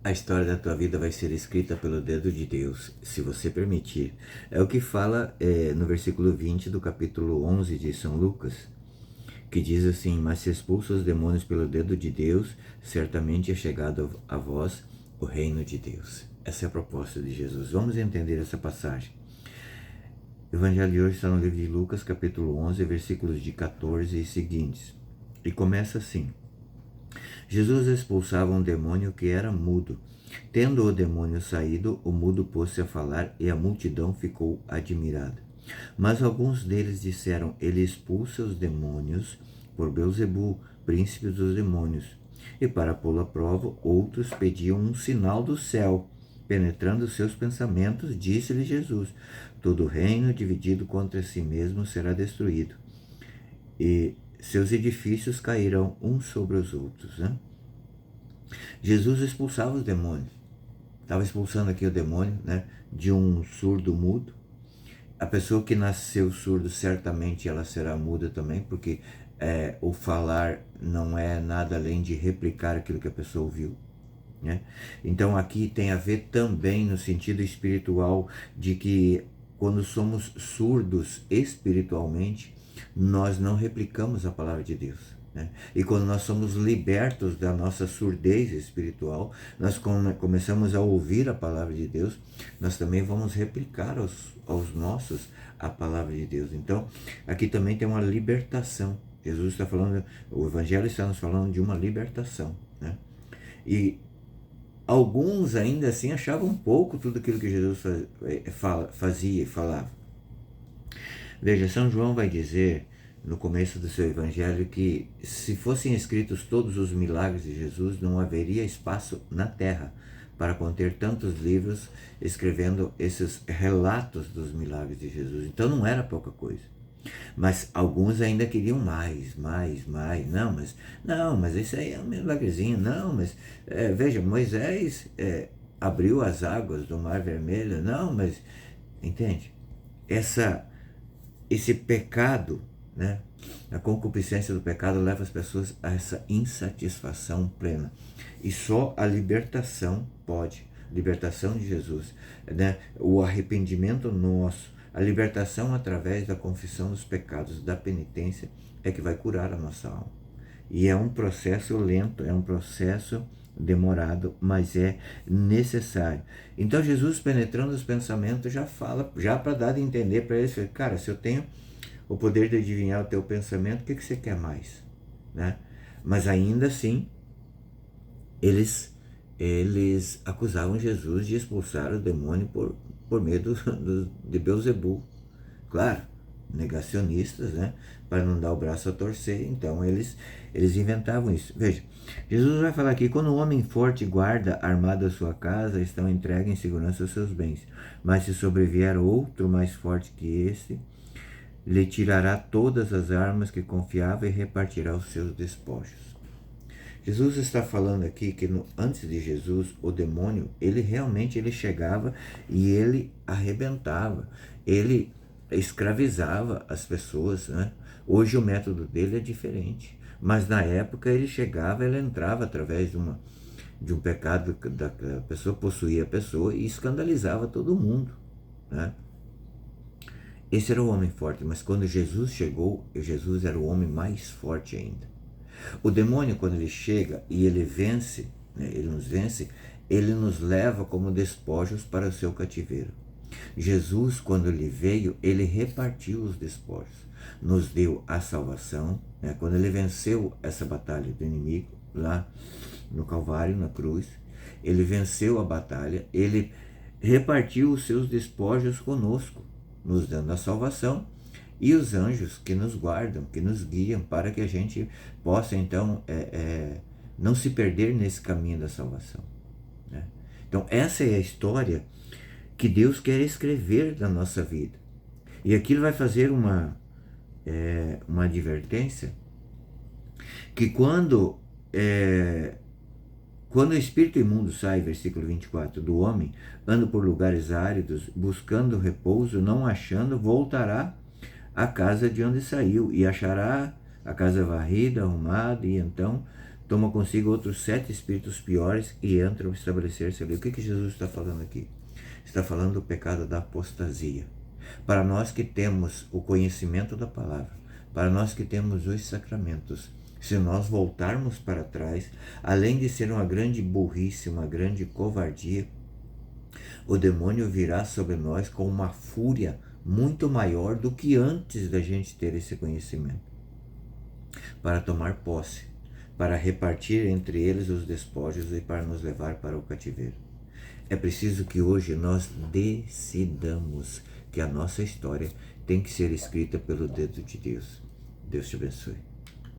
A história da tua vida vai ser escrita pelo dedo de Deus, se você permitir. É o que fala no versículo 20 do capítulo 11 de São Lucas, que diz assim: mas se expulsa os demônios pelo dedo de Deus, certamente é chegado a vós o reino de Deus. Essa é a proposta de Jesus. Vamos entender essa passagem. O evangelho de hoje está no livro de Lucas, capítulo 11, versículos de 14 e seguintes. E começa assim: Jesus expulsava um demônio que era mudo. Tendo o demônio saído, o mudo pôs-se a falar e a multidão ficou admirada. Mas alguns deles disseram: ele expulsa os demônios por Beelzebu, príncipe dos demônios. E para pô-lo à prova, outros pediam um sinal do céu. Penetrando seus pensamentos, disse-lhe Jesus: todo reino dividido contra si mesmo será destruído, e seus edifícios cairão uns sobre os outros. Né? Jesus expulsava os demônios. Estava expulsando aqui o demônio, né, de um surdo mudo. A pessoa que nasceu surdo, certamente ela será muda também, porque o falar não é nada além de replicar aquilo que a pessoa ouviu. Né? Então aqui tem a ver também no sentido espiritual de que quando somos surdos espiritualmente, nós não replicamos a palavra de Deus. Né? E quando nós somos libertos da nossa surdez espiritual, nós começamos a ouvir a palavra de Deus, nós também vamos replicar aos nossos a palavra de Deus. Então aqui também tem uma libertação. Jesus está falando, o Evangelho está nos falando de uma libertação. Né? E alguns ainda assim achavam pouco tudo aquilo que Jesus fazia e falava. Veja, São João vai dizer no começo do seu evangelho que se fossem escritos todos os milagres de Jesus, não haveria espaço na terra para conter tantos livros escrevendo esses relatos dos milagres de Jesus. Então não era pouca coisa. Mas alguns ainda queriam mais. Não, mas isso aí é um milagrezinho. Não, mas veja, Moisés abriu as águas do Mar Vermelho. Não, mas entende? Esse pecado, né? A concupiscência do pecado leva as pessoas a essa insatisfação plena. E só a libertação pode, libertação de Jesus, né? O arrependimento nosso, a libertação através da confissão dos pecados, da penitência, é que vai curar a nossa alma. E é um processo lento, é um processo demorado, mas é necessário. Então Jesus, penetrando os pensamentos, já fala, já para dar a entender para eles, cara, se eu tenho o poder de adivinhar o teu pensamento, o que você quer mais? Né? Mas ainda assim, eles acusavam Jesus de expulsar o demônio por medo de Beelzebu. Claro, negacionistas, né? Para não dar o braço a torcer, então eles inventavam isso. Veja, Jesus vai falar aqui: quando um homem forte guarda armado a sua casa, estão entregues em segurança os seus bens. Mas se sobrevier outro mais forte que esse, lhe tirará todas as armas que confiava e repartirá os seus despojos. Jesus está falando aqui que antes de Jesus, o demônio, ele realmente chegava e ele arrebentava, ele escravizava as pessoas. Né? Hoje o método dele é diferente, mas na época ele chegava, ele entrava através de um pecado da pessoa, possuía a pessoa e escandalizava todo mundo. Né? Esse era o homem forte, mas quando Jesus chegou, Jesus era o homem mais forte ainda. O demônio, quando ele chega e ele vence, né, ele nos leva como despojos para o seu cativeiro. Jesus, quando ele veio, ele repartiu os despojos, nos deu a salvação. Né, quando ele venceu essa batalha do inimigo, lá no Calvário, na cruz, ele venceu a batalha, ele repartiu os seus despojos conosco, nos dando a salvação, e os anjos que nos guardam, que nos guiam, para que a gente possa então não se perder nesse caminho da salvação. Né? Então essa é a história que Deus quer escrever da nossa vida. E aqui ele vai fazer uma advertência, que quando o espírito imundo sai, versículo 24, do homem, anda por lugares áridos, buscando repouso, não achando, voltará à casa de onde saiu, e achará a casa varrida, arrumada, e então toma consigo outros 7 espíritos piores e entram a estabelecer-se ali. O que Jesus está falando aqui? Está falando do pecado da apostasia. Para nós que temos o conhecimento da palavra, para nós que temos os sacramentos, se nós voltarmos para trás, além de ser uma grande burrice, uma grande covardia, o demônio virá sobre nós com uma fúria muito maior do que antes da gente ter esse conhecimento, para tomar posse, para repartir entre eles os despojos e para nos levar para o cativeiro. É preciso que hoje nós decidamos que a nossa história tem que ser escrita pelo dedo de Deus. Deus te abençoe.